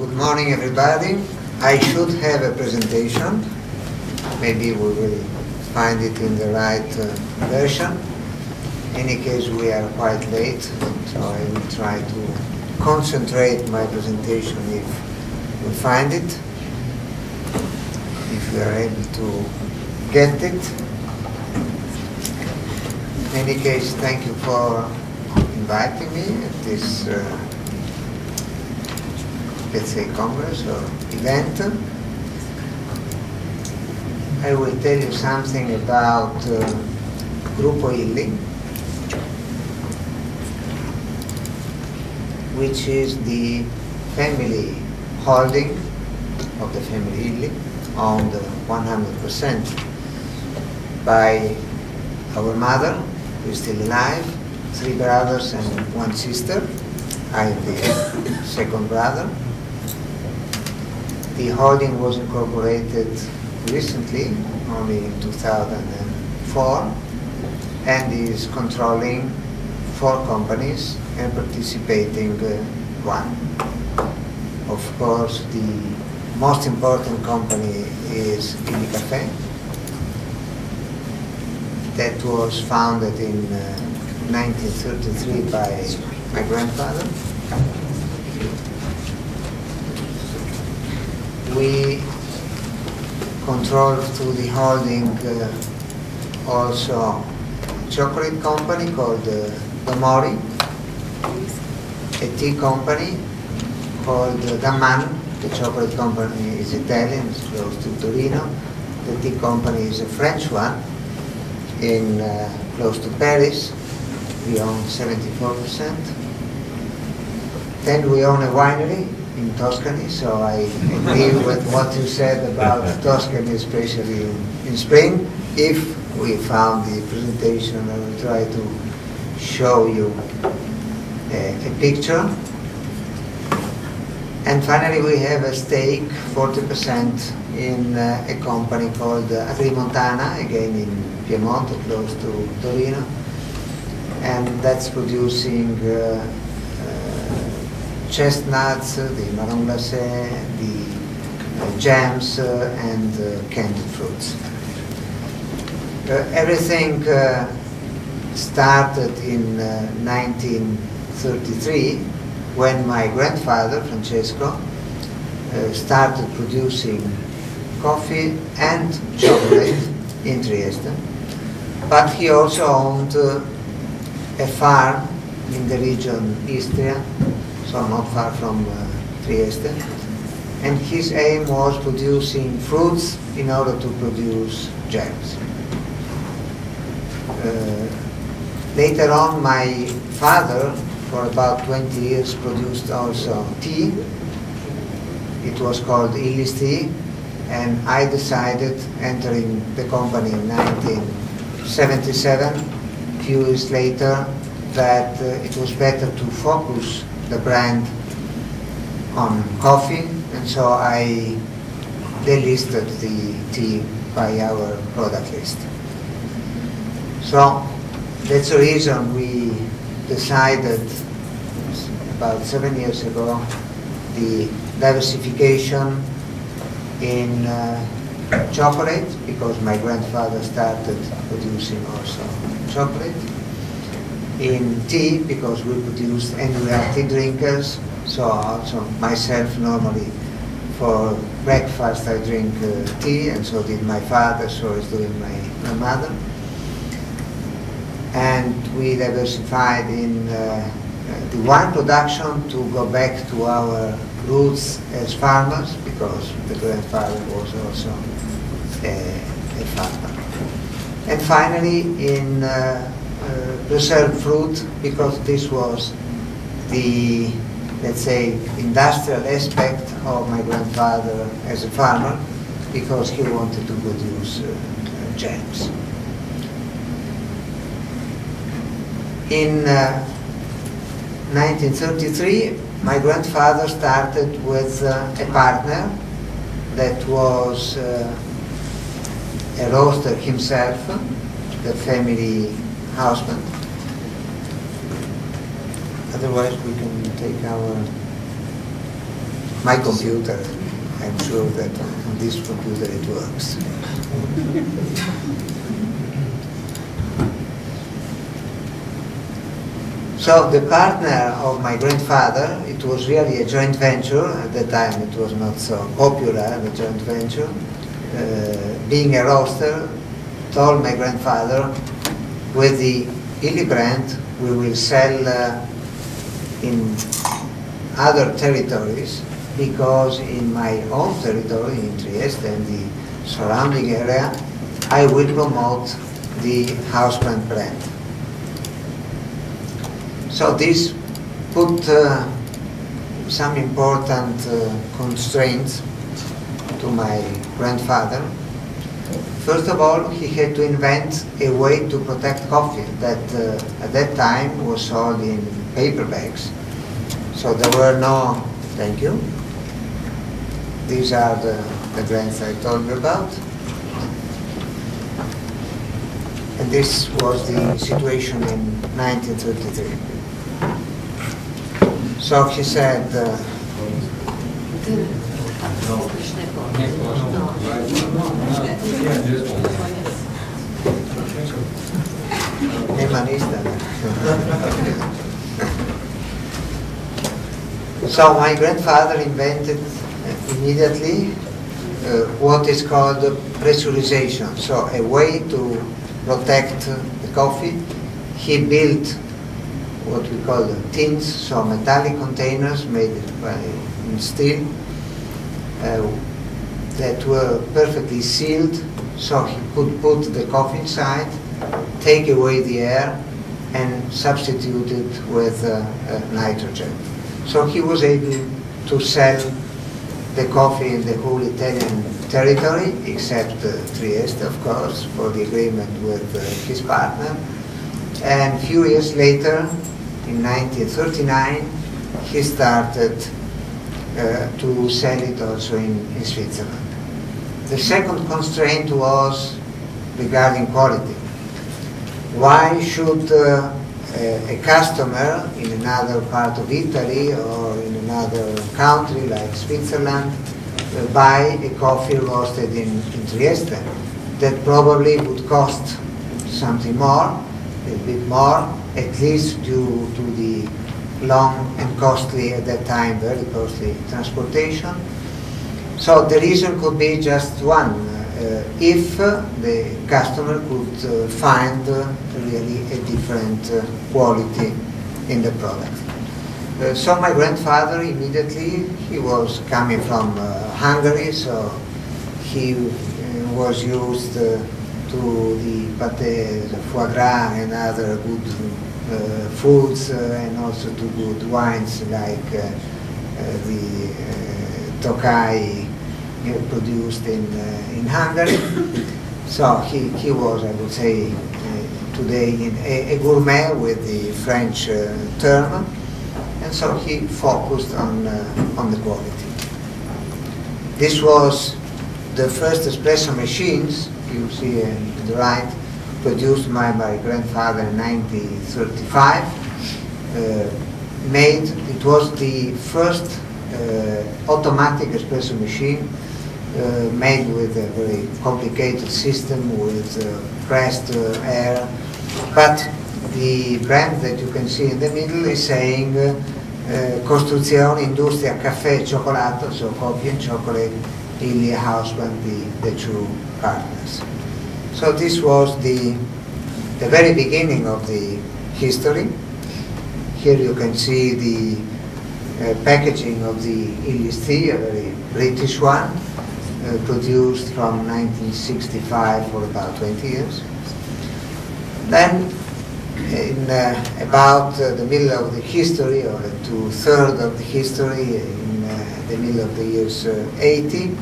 Good morning, everybody. I should have a presentation. Maybe we will find it in the right version. In any case, we are quite late, so I will try to concentrate my presentation if we find it, if we are able to get it. In any case, thank you for inviting me at this let's say congress or event. I will tell you something about Gruppo Illy, which is the family holding of the family Illy, owned 100% by our mother, who is still alive, 3 brothers and 1 sister. I am the second brother. The holding was incorporated recently, only in 2004, and is controlling 4 companies and participating 1. Of course, the most important company is Illy Cafe, that was founded in 1933 by my grandfather. We control through the holding also a chocolate company called Domori, a tea company called Gamman. The chocolate company is Italian, it's close to Torino. The tea company is a French one, in close to Paris. We own 74%. Then we own a winery in Tuscany, so I agree with what you said about Tuscany, especially in spring. If we found the presentation, I will try to show you a picture. And finally, we have a stake, 40%, in a company called Agrimontana, again in Piedmont, close to Torino, and that's producing chestnuts, the marron glacé, the jams, and candied fruits. Everything started in 1933 when my grandfather, Francesco, started producing coffee and chocolate in Trieste. But he also owned a farm in the region Istria, so not far from Trieste, and his aim was producing fruits in order to produce jams. Later on, my father, for about 20 years, produced also tea. It was called Illy's Tea, and I decided, entering the company in 1977, a few years later, that it was better to focus the brand on coffee, and so I delisted the tea by our product list. So that's the reason we decided about 7 years ago the diversification in chocolate, because my grandfather started producing also chocolate, in tea, because we produced and we are tea drinkers, so also myself normally for breakfast I drink tea, and so did my father, so is doing my mother. And we diversified in the wine production to go back to our roots as farmers, because the grandfather was also a farmer. And finally in preserved fruit, because this was the, let's say, industrial aspect of my grandfather as a farmer, because he wanted to produce jams. In 1933, my grandfather started with a partner that was a roaster himself, the family husband. Otherwise we can take our my computer. I'm sure that on this computer it works. So the partner of my grandfather, it was really a joint venture. At that time it was not so popular, the joint venture. Being a roaster, told my grandfather, with the Illy brand we will sell in other territories, because in my own territory, in Trieste and the surrounding area, I will promote the house brand brand. So this put some important constraints to my grandfather. First of all, he had to invent a way to protect coffee that at that time was sold in paper bags. So there were no, thank you. These are the brands I told you about. And this was the situation in 1933. So he said, so my grandfather invented immediately what is called pressurization, so a way to protect the coffee. He built what we call tins, so metallic containers made by steel that were perfectly sealed, so he could put the coffee inside, take away the air, and substitute it with nitrogen. So he was able to sell the coffee in the whole Italian territory, except Trieste, of course, for the agreement with his partner. And a few years later, in 1939, he started to sell it also in Switzerland. The second constraint was regarding quality. Why should a customer in another part of Italy or in another country like Switzerland buy a coffee roasted in Trieste that probably would cost something more, a bit more, at least due to the long and costly, at that time, very costly transportation. So the reason could be just one, if the customer could find really a different quality in the product. So my grandfather immediately, he was coming from Hungary, so he was used to the pâté, the foie gras and other good foods, and also to good wines like the Tokai produced in Hungary. So he was, I would say, today a gourmet with the French term, and so he focused on the quality. This was the first espresso machines, you see to the right, produced by my grandfather in 1935. It was the first automatic espresso machine made with a very complicated system with pressed air. But the brand that you can see in the middle is saying Costruzione, Industria, Caffè e Cioccolato, so coffee and chocolate, Illy house brand, the two partners. So this was the very beginning of the history. Here you can see the packaging of the Illy tea, a very British one, produced from 1965 for about 20 years. Then in about the middle of the history, or two-thirds of the history, in the middle of the years 80,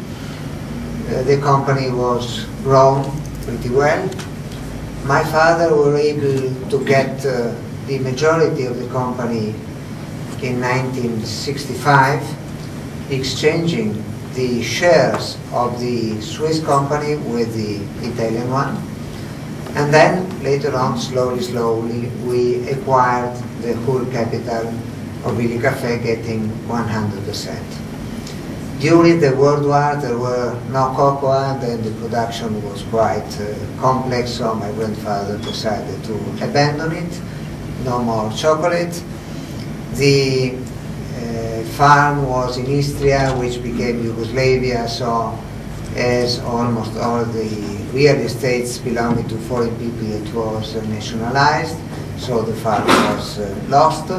the company was grown pretty well. My father was able to get the majority of the company in 1965, exchanging the shares of the Swiss company with the Italian one. And then later on, slowly, we acquired the whole capital of Illy Caffè, getting 100%. During the World War there were no cocoa, and then the production was quite complex, so my grandfather decided to abandon it. No more chocolate. The farm was in Istria, which became Yugoslavia, so as almost all the real estates belonging to foreign people, it was nationalized, so the farm was lost.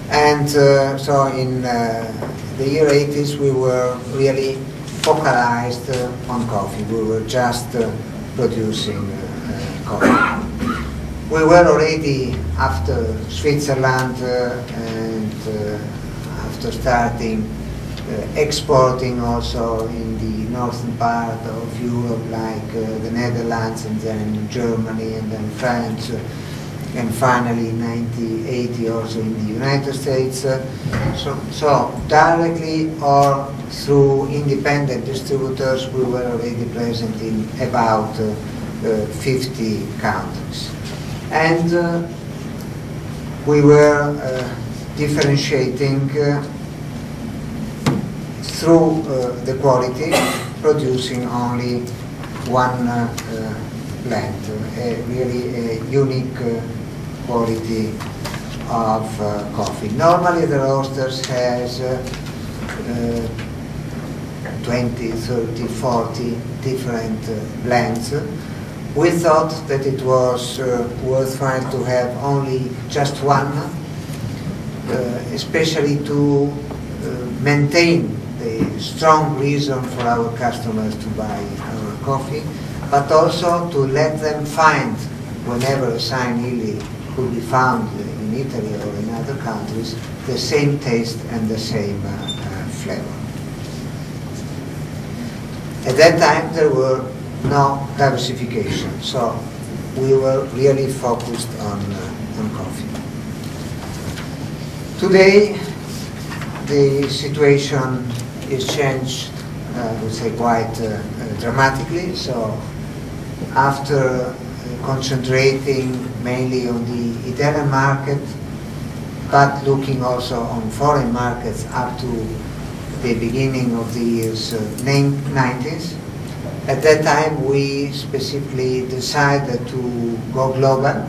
And so in the year 80s we were really focalized on coffee. We were just producing coffee. We were already, after Switzerland and after starting exporting also in the northern part of Europe, like the Netherlands, and then Germany, and then France, and finally in 1980 also in the United States. So directly or through independent distributors we were already present in about 50 countries. And we were differentiating through the quality, producing only one blend, really a unique quality of coffee. Normally the roasters has 20, 30, 40 different blends. We thought that it was worthwhile to have only just one, especially to maintain the strong reason for our customers to buy our coffee, but also to let them find, whenever a sign Illy could be found in Italy or in other countries, the same taste and the same flavor. At that time there were no diversification, so we were really focused on coffee. Today the situation is changed, I would say, quite dramatically. So after concentrating mainly on the Italian market, but looking also on foreign markets up to the beginning of the years 90s, at that time we specifically decided to go global,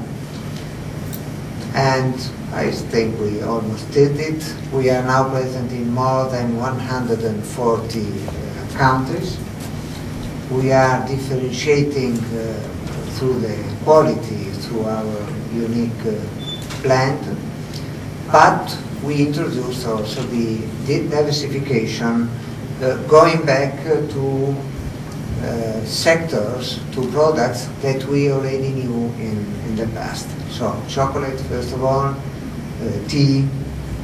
and I think we almost did it. We are now present in more than 140 countries. We are differentiating through the quality, through our unique blend, but we introduced also the diversification, going back to sectors, to products that we already knew in the past. So chocolate, first of all, tea,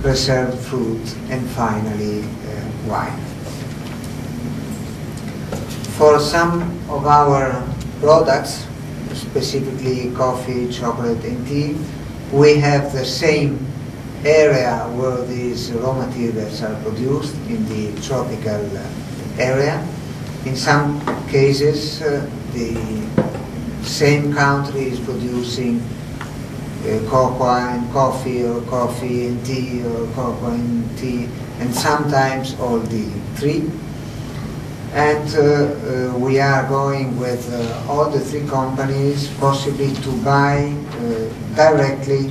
preserved fruit, and finally wine. For some of our products, specifically coffee, chocolate, and tea, we have the same area where these raw materials are produced, in the tropical area. In some cases, the same country is producing cocoa and coffee, or coffee and tea, or cocoa and tea, and sometimes all the three. And we are going with all the three companies possibly to buy directly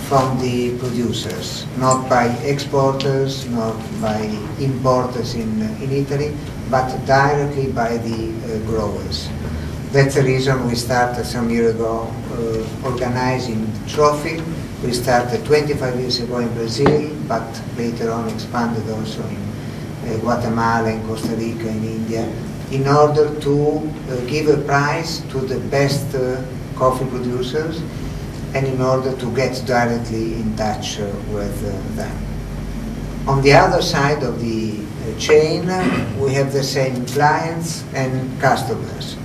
from the producers, not by exporters, not by importers in Italy, but directly by the growers. That's the reason we started some years ago organizing trophy. We started 25 years ago in Brazil, but later on expanded also in Guatemala, in Costa Rica, in India, in order to give a prize to the best coffee producers, and in order to get directly in touch with them. On the other side of the chain, we have the same clients and customers.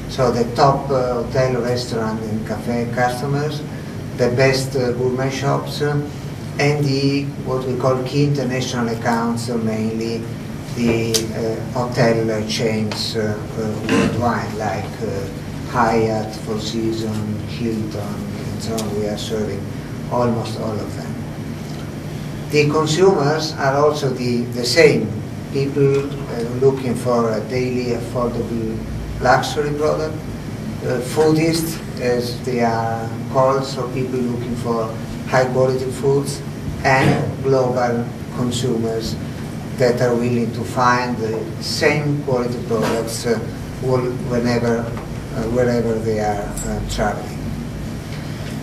So the top hotel, restaurant, and cafe customers, the best gourmet shops, and the what we call key international accounts, mainly the hotel chains worldwide, like Hyatt, Four Seasons, Hilton, and so on. We are serving almost all of them. The consumers are also the same people looking for a daily affordable luxury product, foodists, as they are called, so people looking for high quality foods, and global consumers that are willing to find the same quality products wherever they are traveling.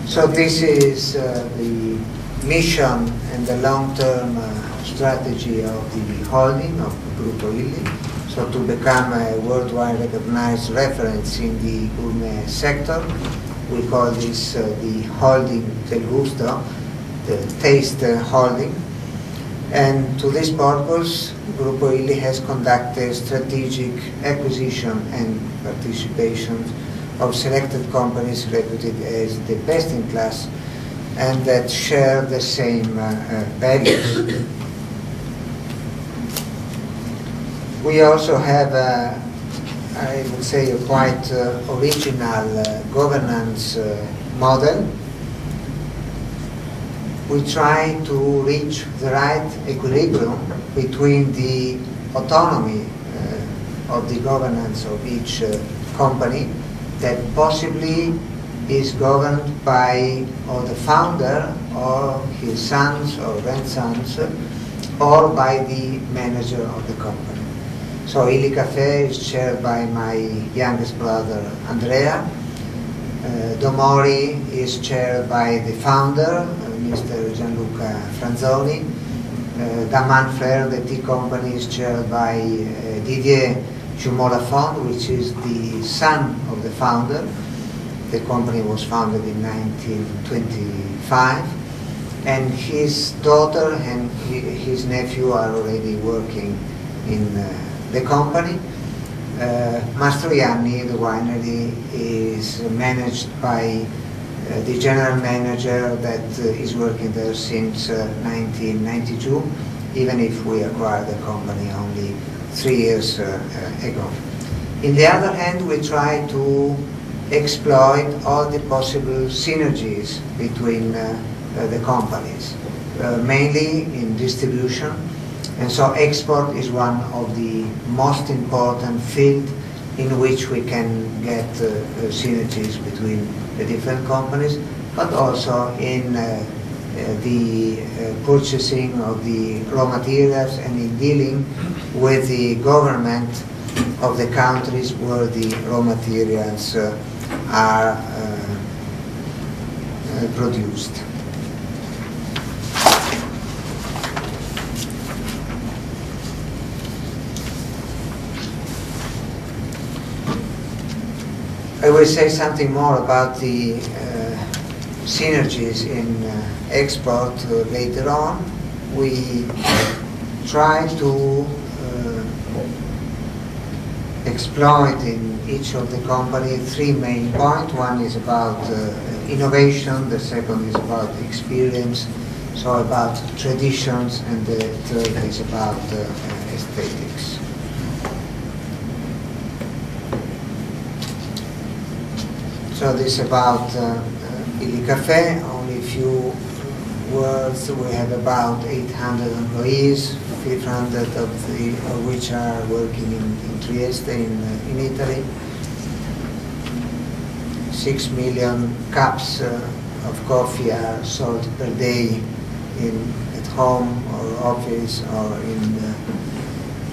So this is the mission and the long-term strategy of the holding of Gruppo Illy. So to become a worldwide recognized reference in the gourmet sector, we call this the holding del gusto, the taste holding. And to this purpose, Gruppo Illy has conducted strategic acquisition and participation of selected companies reputed as the best in class and that share the same values. We also have, I would say, a quite original governance model. We try to reach the right equilibrium between the autonomy of the governance of each company that possibly is governed by the founder or his sons or grandsons or by the manager of the company. So Illy Cafe is chaired by my youngest brother Andrea. Domori is chaired by the founder, Mr. Gianluca Franzoni. Daman Frère, the tea company, is chaired by Didier Jumeau-Lafont, which is the son of the founder. The company was founded in 1925, and his daughter and his nephew are already working in the company. Mastroianni, the winery, is managed by the general manager that is working there since 1992, even if we acquired the company only 3 years ago. On the other hand, we try to exploit all the possible synergies between the companies, mainly in distribution. And so export is one of the most important fields in which we can get synergies between the different companies, but also in the purchasing of the raw materials and in dealing with the government of the countries where the raw materials are produced. I will say something more about the synergies in export later on. We try to exploit in each of the company 3 main points. One is about innovation, the second is about experience, so about traditions, and the third is about aesthetics. So this is about Illy Cafe. Only a few words. We have about 800 employees, 500 of which are working in Trieste, in Italy. 6 million cups of coffee are sold per day at home or office or in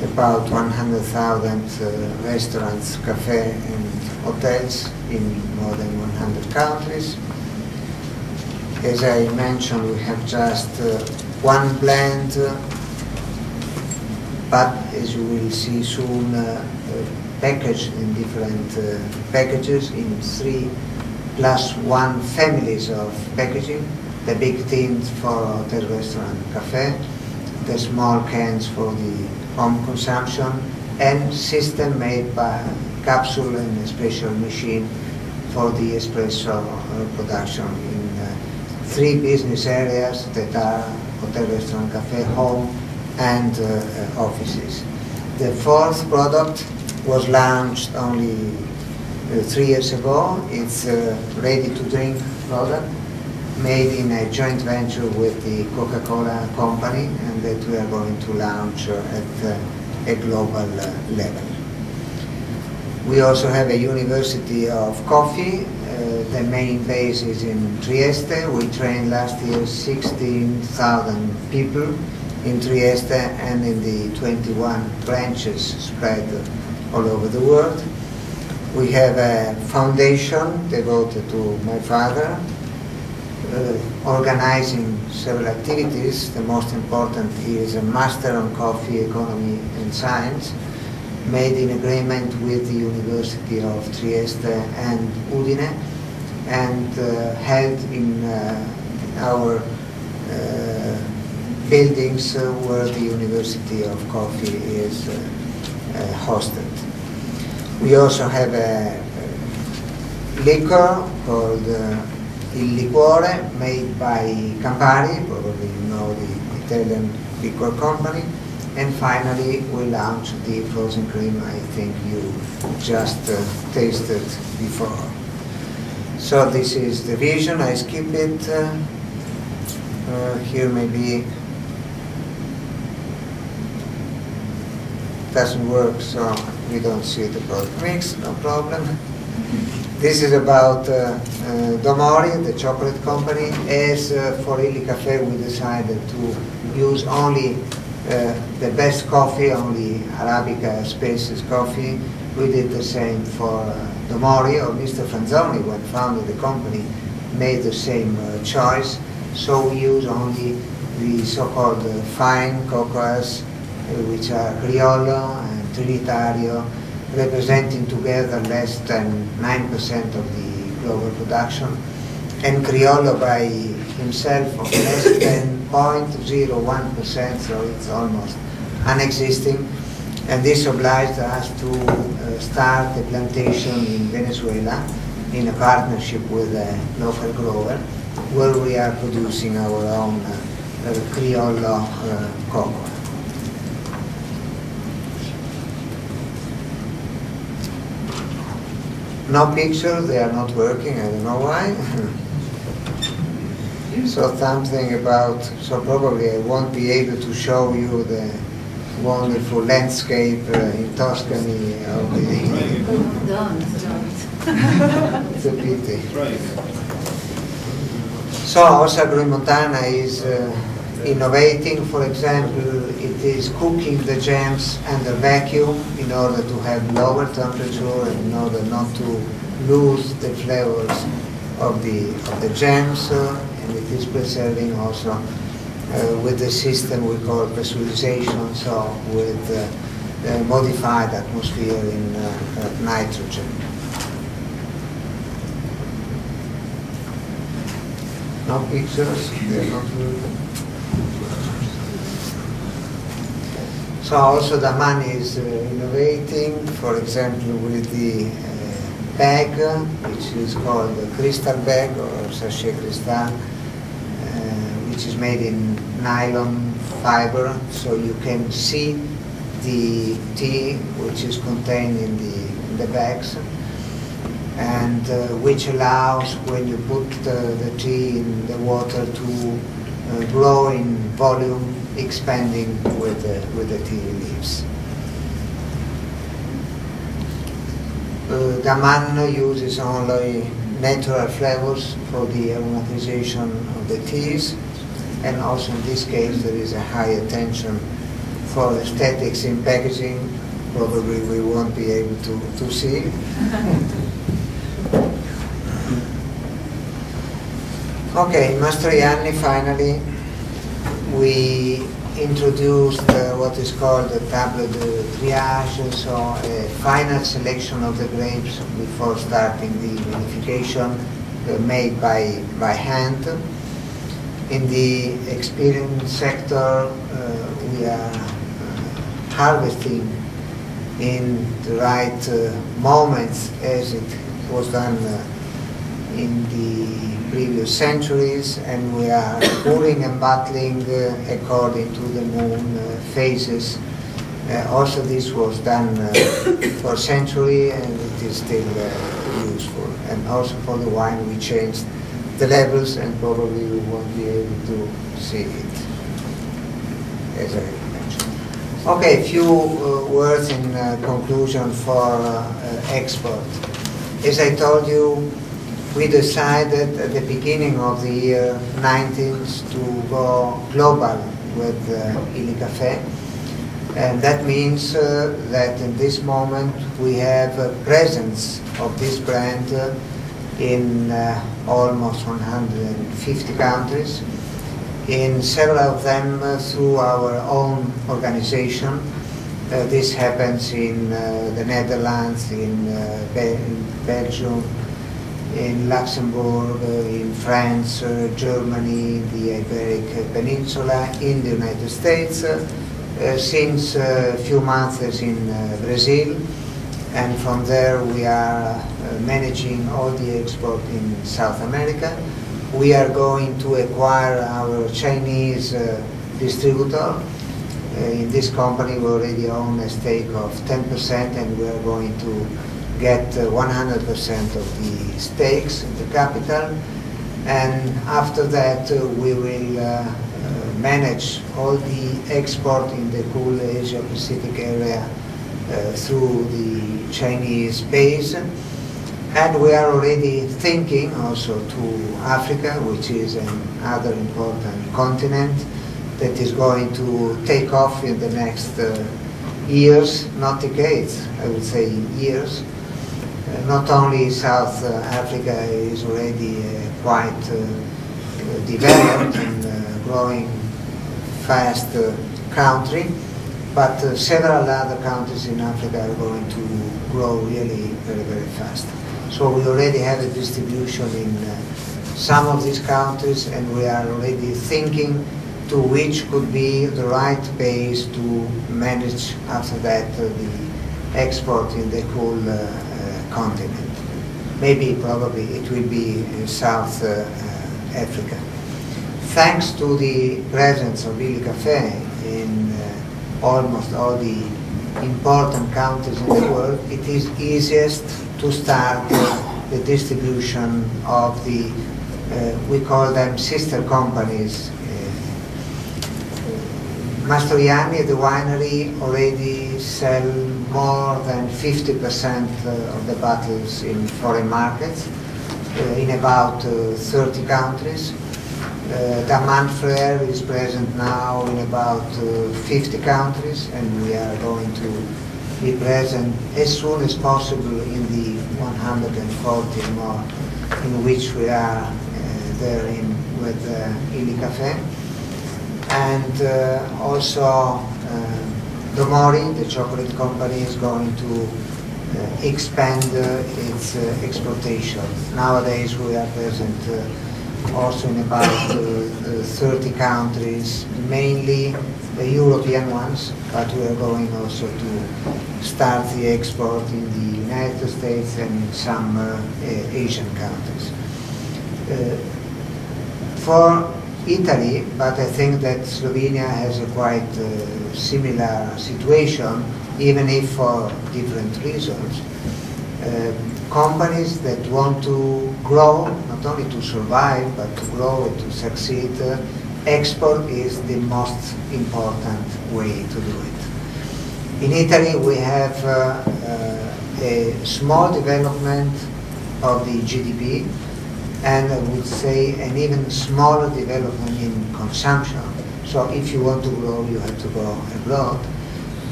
about 100,000 restaurants, cafes and hotels in more than 100 countries. As I mentioned, we have just one plant, but as you will see soon, packaged in different packages in 3+1 families of packaging. The big tins for hotel, restaurant, cafe, the small cans for the home consumption, and system made by capsule and a special machine for the espresso production in 3 business areas that are hotel, restaurant, cafe, home, and offices. The 4th product was launched only 3 years ago. It's a ready-to-drink product made in a joint venture with the Coca-Cola company, and that we are going to launch at a global level. We also have a University of Coffee. The main base is in Trieste. We trained last year 16,000 people in Trieste and in the 21 branches spread all over the world. We have a foundation devoted to my father, organizing several activities. The most important is a Master on Coffee, Economy and Science, made in agreement with the University of Trieste and Udine, and held in our buildings where the University of Coffee is hosted. We also have a liquor called Il Liquore, made by Campari, probably you know the Italian liquor company. And finally, we launched the frozen cream. I think you just tasted before. So this is the vision. I skip it. Here maybe doesn't work, so we don't see the product mix. No problem. This is about Domori, the chocolate company. As for Illy Café, we decided to use only the best coffee, only Arabica Spaces coffee. We did the same for Domori, or Mr. Franzoni, when founded the company, made the same choice. So we use only the so-called fine cocoas, which are Criollo and Trinitario, representing together less than 9% of the global production, and Criollo by himself of less than 0.01%, so it's almost unexisting. And this obliged us to start a plantation in Venezuela in a partnership with a local grower, where we are producing our own Criollo cocoa. No pictures, they are not working, I don't know why. So something about, so probably I won't be able to show you the wonderful landscape in Tuscany of the... Don't. It's a pity. So also Agroimontana is innovating. For example, it is cooking the jams under vacuum in order to have lower temperature and in order not to lose the flavors of the jams, and it is preserving also with the system we call pressurization, so with modified atmosphere in nitrogen. No pictures, they're not good. So also Daman is innovating, for example, with the bag, which is called the crystal bag or sachet cristal, which is made in nylon fiber, so you can see the tea which is contained in the bags, and which allows, when you put the tea in the water, to grow in volume, expanding with the tea leaves. Daman uses only natural flavors for the aromatization of the teas, and also in this case there is a high attention for aesthetics in packaging. Probably we won't be able to see. Okay, Mastroianni, finally, we introduced what is called the table de triage, so a final selection of the grapes before starting the vinification, made by hand. In the experience sector, we are harvesting in the right moments, as it was done in the previous centuries, and we are pouring and bottling according to the moon phases. Also this was done for a century, and it is still useful. And also for the wine we changed the levels, and probably we won't be able to see it, as I mentioned. Okay, a few words in conclusion for export. As I told you, we decided at the beginning of the year 19 to go global with Illy Café. And that means that in this moment we have a presence of this brand in almost 150 countries, in several of them through our own organization. This happens in the Netherlands, in Belgium, in Luxembourg, in France, Germany, the Iberic Peninsula, in the United States, since a few months in Brazil, and from there we are managing all the export in South America. We are going to acquire our Chinese distributor. In this company we already own a stake of 10%, and we are going to get 100% of the stakes, the capital, and after that we will manage all the export in the whole Asia Pacific area through the Chinese base. And we are already thinking also to Africa, which is another important continent that is going to take off in the next years, not decades, I would say years. Not only South Africa is already quite developed and growing fast country, but several other countries in Africa are going to grow really very, very fast. So we already have a distribution in some of these countries, and we are already thinking to which could be the right base to manage after that the export in the whole continent. Maybe, probably, it will be South Africa. Thanks to the presence of Illy Café in almost all the important countries in the world, it is easiest to start the distribution of the, we call them sister companies. Mastroianni, the winery, already sell more than 50% of the bottles in foreign markets, in about 30 countries. Daman Frère is present now in about 50 countries, and we are going to be present as soon as possible in the 140 more in which we are there with Illy Café. And also Domori, the chocolate company, is going to expand its exportation. Nowadays we are present also in about 30 countries, mainly the European ones, but we are going also to start the export in the United States and in some Asian countries. For Italy, but I think that Slovenia has a quite similar situation, even if for different reasons. Companies that want to grow, not only to survive, but to grow and to succeed, export is the most important way to do it. In Italy we have a small development of the GDP, and I would say an even smaller development in consumption. So if you want to grow, you have to go abroad.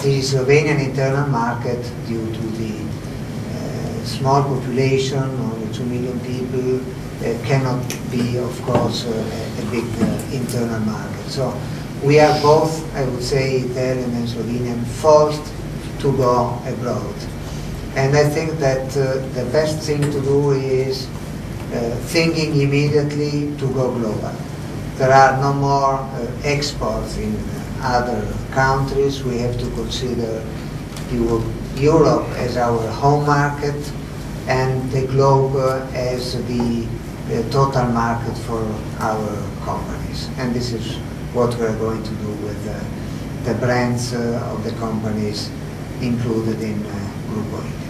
The Slovenian internal market, due to the small population, only 2 million people, cannot be, of course, a big internal market. So we are both, I would say, Italian and Slovenian, forced to go abroad. And I think that the best thing to do is thinking immediately to go global. There are no more exports in other countries. We have to consider Europe as our home market and the globe as the total market for our companies. And this is what we are going to do with the brands of the companies included in Group Oil.